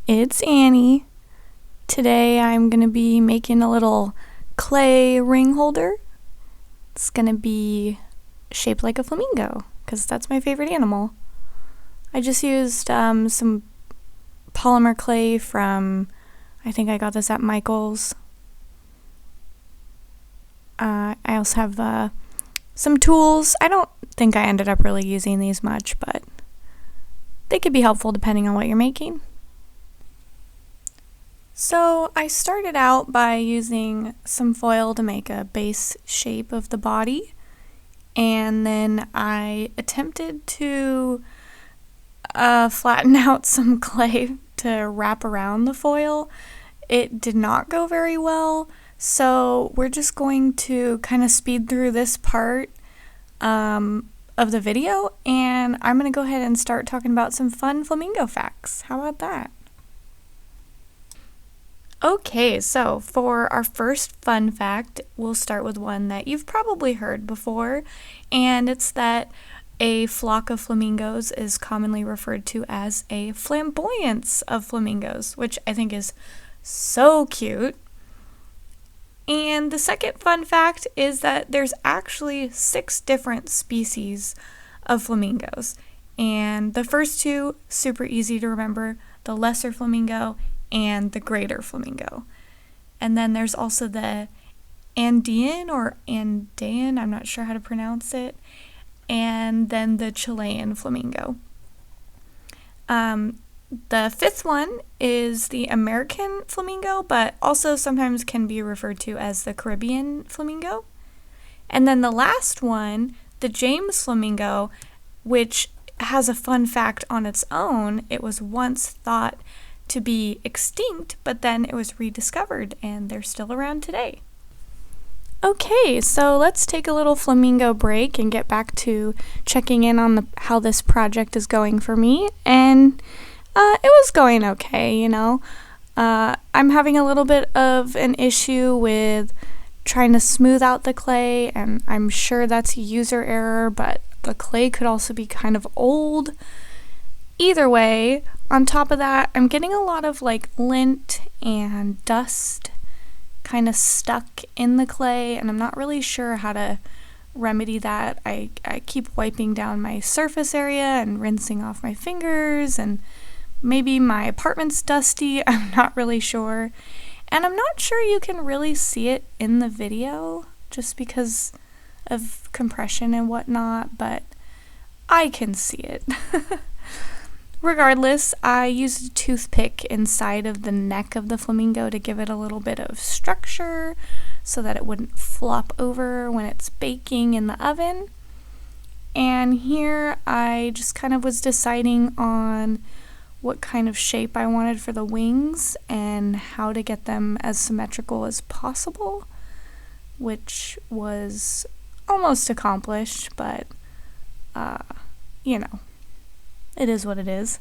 It's Annie. Today I'm going to be making a little clay ring holder. It's going to be shaped like a flamingo because that's my favorite animal. I just used some polymer clay from, I think I got this at Michael's. I also have some tools. I don't think I ended up really using these much, but they could be helpful depending on what you're making. So I started out by using some foil to make a base shape of the body, and then I attempted to flatten out some clay to wrap around the foil. It did not go very well, so we're just going to kind of speed through this part of the video, and I'm going to go ahead and start talking about some fun flamingo facts. How about that? Okay, so for our first fun fact, we'll start with one that you've probably heard before, and it's that a flock of flamingos is commonly referred to as a flamboyance of flamingos, which I think is so cute. And the second fun fact is that there's actually 6 different species of flamingos, and the first two, super easy to remember, the lesser flamingo and the greater flamingo. And then there's also the Andean or Andean, I'm not sure how to pronounce it, and then the Chilean flamingo. The fifth one is the American flamingo, but also sometimes can be referred to as the Caribbean flamingo. And then the last one, the James flamingo, which has a fun fact on its own. It was once thought to be extinct, but then it was rediscovered and they're still around today. Okay, so let's take a little flamingo break and get back to checking in on how this project is going for me. And it was going okay, you know. I'm having a little bit of an issue with trying to smooth out the clay, and I'm sure that's a user error, but the clay could also be kind of old. Either way, on top of that, I'm getting a lot of like lint and dust kind of stuck in the clay, and I'm not really sure how to remedy that. I keep wiping down my surface area and rinsing off my fingers, and maybe my apartment's dusty, I'm not really sure. And I'm not sure you can really see it in the video just because of compression and whatnot, but I can see it. Regardless, I used a toothpick inside of the neck of the flamingo to give it a little bit of structure so that it wouldn't flop over when it's baking in the oven. And here I just kind of was deciding on what kind of shape I wanted for the wings and how to get them as symmetrical as possible, which was almost accomplished, but you know, it is what it is.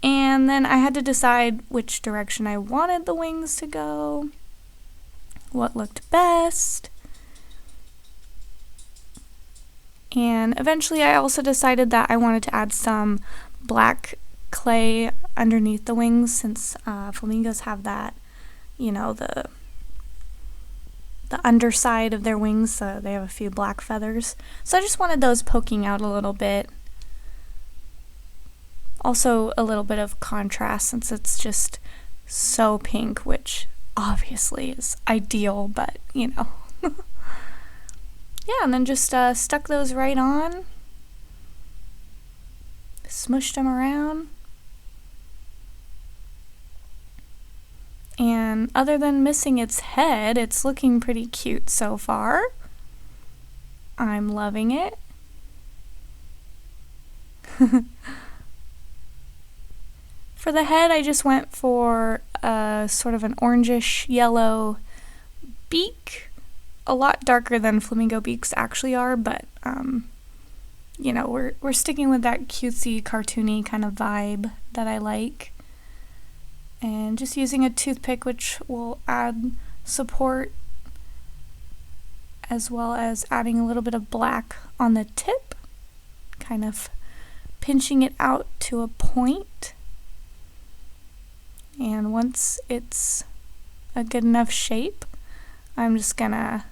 And then I had to decide which direction I wanted the wings to go, what looked best. And eventually I also decided that I wanted to add some black clay underneath the wings, since flamingos have that, you know, the underside of their wings, they have a few black feathers. So I just wanted those poking out a little bit. Also a little bit of contrast since it's just so pink, which obviously is ideal, but you know. Yeah, and then just stuck those right on, smushed them around. And other than missing its head, it's looking pretty cute so far. I'm loving it. For the head, I just went for sort of an orangish yellow beak. A lot darker than flamingo beaks actually are, but you know, we're sticking with that cutesy, cartoony kind of vibe that I like. And just using a toothpick, which will add support, as well as adding a little bit of black on the tip, kind of pinching it out to a point. And once it's a good enough shape, I'm just gonna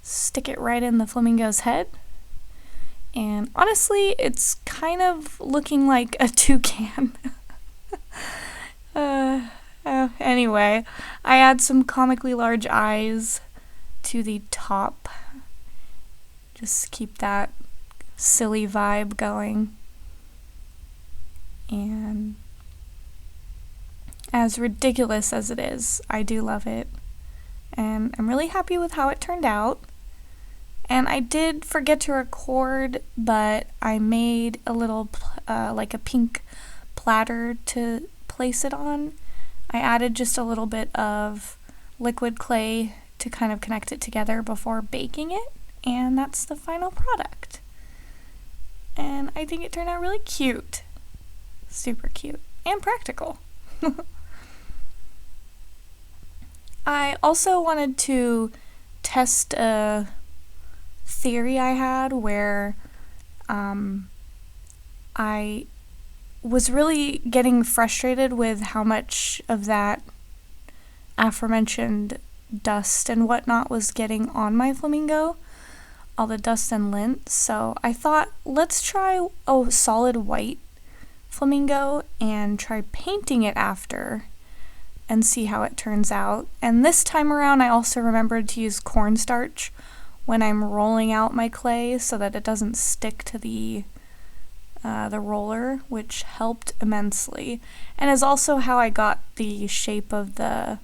stick it right in the flamingo's head. And honestly, it's kind of looking like a toucan. Anyway, I add some comically large eyes to the top. Just keep that silly vibe going. And as ridiculous as it is, I do love it. And I'm really happy with how it turned out. And I did forget to record, but I made a little, like a pink platter to place it on. I added just a little bit of liquid clay to kind of connect it together before baking it, and that's the final product. And I think it turned out really cute. Super cute and practical. I also wanted to test a theory I had where I was really getting frustrated with how much of that aforementioned dust and whatnot was getting on my flamingo, all the dust and lint. So I thought, let's try a solid white flamingo and try painting it after and see how it turns out. And this time around, I also remembered to use cornstarch when I'm rolling out my clay so that it doesn't stick to the roller, which helped immensely, and is also how I got the shape of the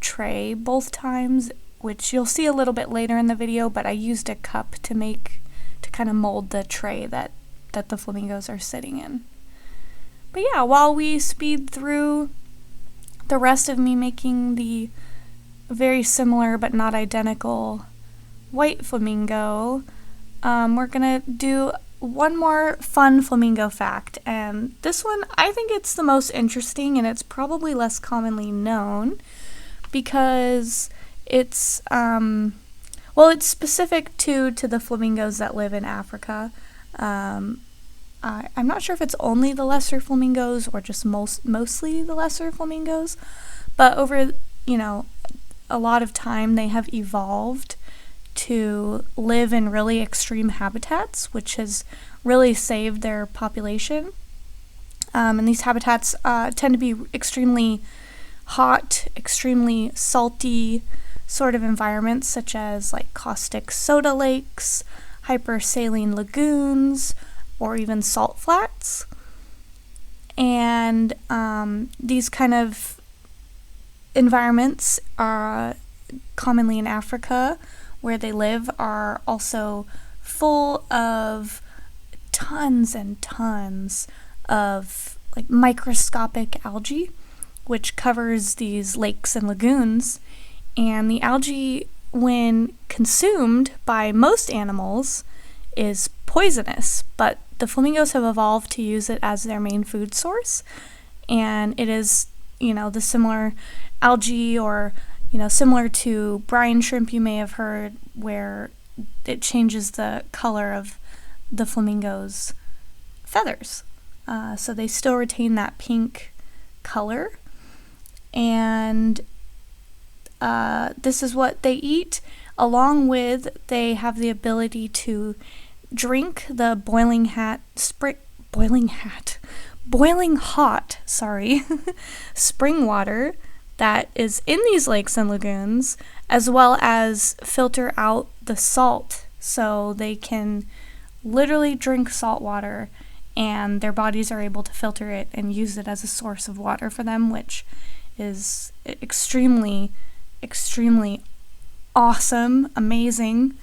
tray both times, which you'll see a little bit later in the video, but I used a cup to kind of mold the tray that the flamingos are sitting in. But yeah, while we speed through the rest of me making the very similar but not identical white flamingo, we're gonna do one more fun flamingo fact, and this one, I think it's the most interesting, and it's probably less commonly known because it's it's specific to the flamingos that live in Africa. I'm not sure if it's only the lesser flamingos or just mostly the lesser flamingos, but over a lot of time they have evolved to live in really extreme habitats, which has really saved their population. And these habitats tend to be extremely hot, extremely salty sort of environments, such as like caustic soda lakes, hypersaline lagoons, or even salt flats. And these kind of environments are commonly in Africa, where they live, are also full of tons and tons of like microscopic algae, which covers these lakes and lagoons. And the algae, when consumed by most animals, is poisonous, but the flamingos have evolved to use it as their main food source. And it is, the similar algae, or similar to brine shrimp you may have heard, where it changes the color of the flamingo's feathers. So they still retain that pink color. And this is what they eat, along with they have the ability to drink the boiling hot spring water that is in these lakes and lagoons, as well as filter out the salt, so they can literally drink salt water and their bodies are able to filter it and use it as a source of water for them, which is extremely, extremely awesome, amazing,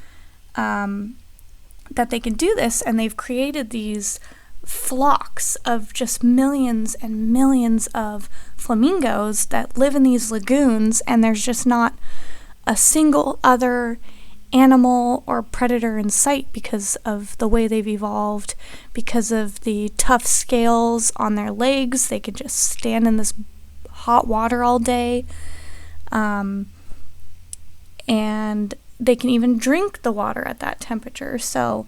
that they can do this. And they've created these flocks of just millions and millions of flamingos that live in these lagoons, and there's just not a single other animal or predator in sight because of the way they've evolved, because of the tough scales on their legs. They can just stand in this hot water all day, and they can even drink the water at that temperature. So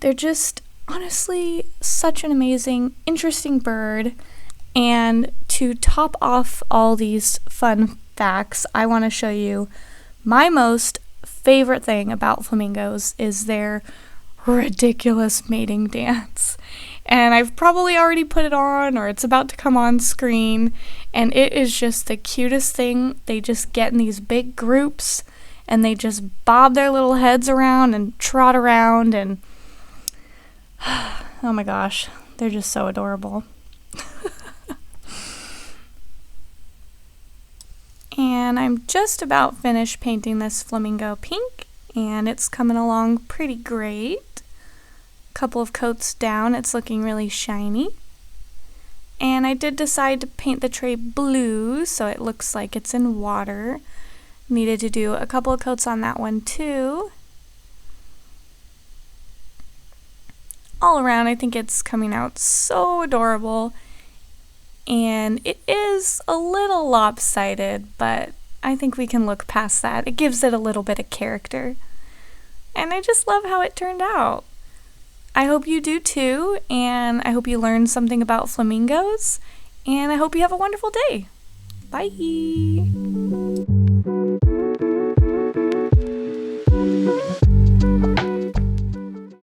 they're just honestly such an amazing, interesting bird. And to top off all these fun facts, I want to show you my most favorite thing about flamingos is their ridiculous mating dance. And I've probably already put it on, or it's about to come on screen, and it is just the cutest thing. They just get in these big groups and they just bob their little heads around and trot around, and oh my gosh, they're just so adorable. And I'm just about finished painting this flamingo pink, and it's coming along pretty great. Couple of coats down, it's looking really shiny. And I did decide to paint the tray blue so it looks like it's in water. Needed to do a couple of coats on that one too. All around, I think it's coming out so adorable. And it is a little lopsided, but I think we can look past that. It gives it a little bit of character. And I just love how it turned out. I hope you do too, and I hope you learned something about flamingos, and I hope you have a wonderful day. Bye!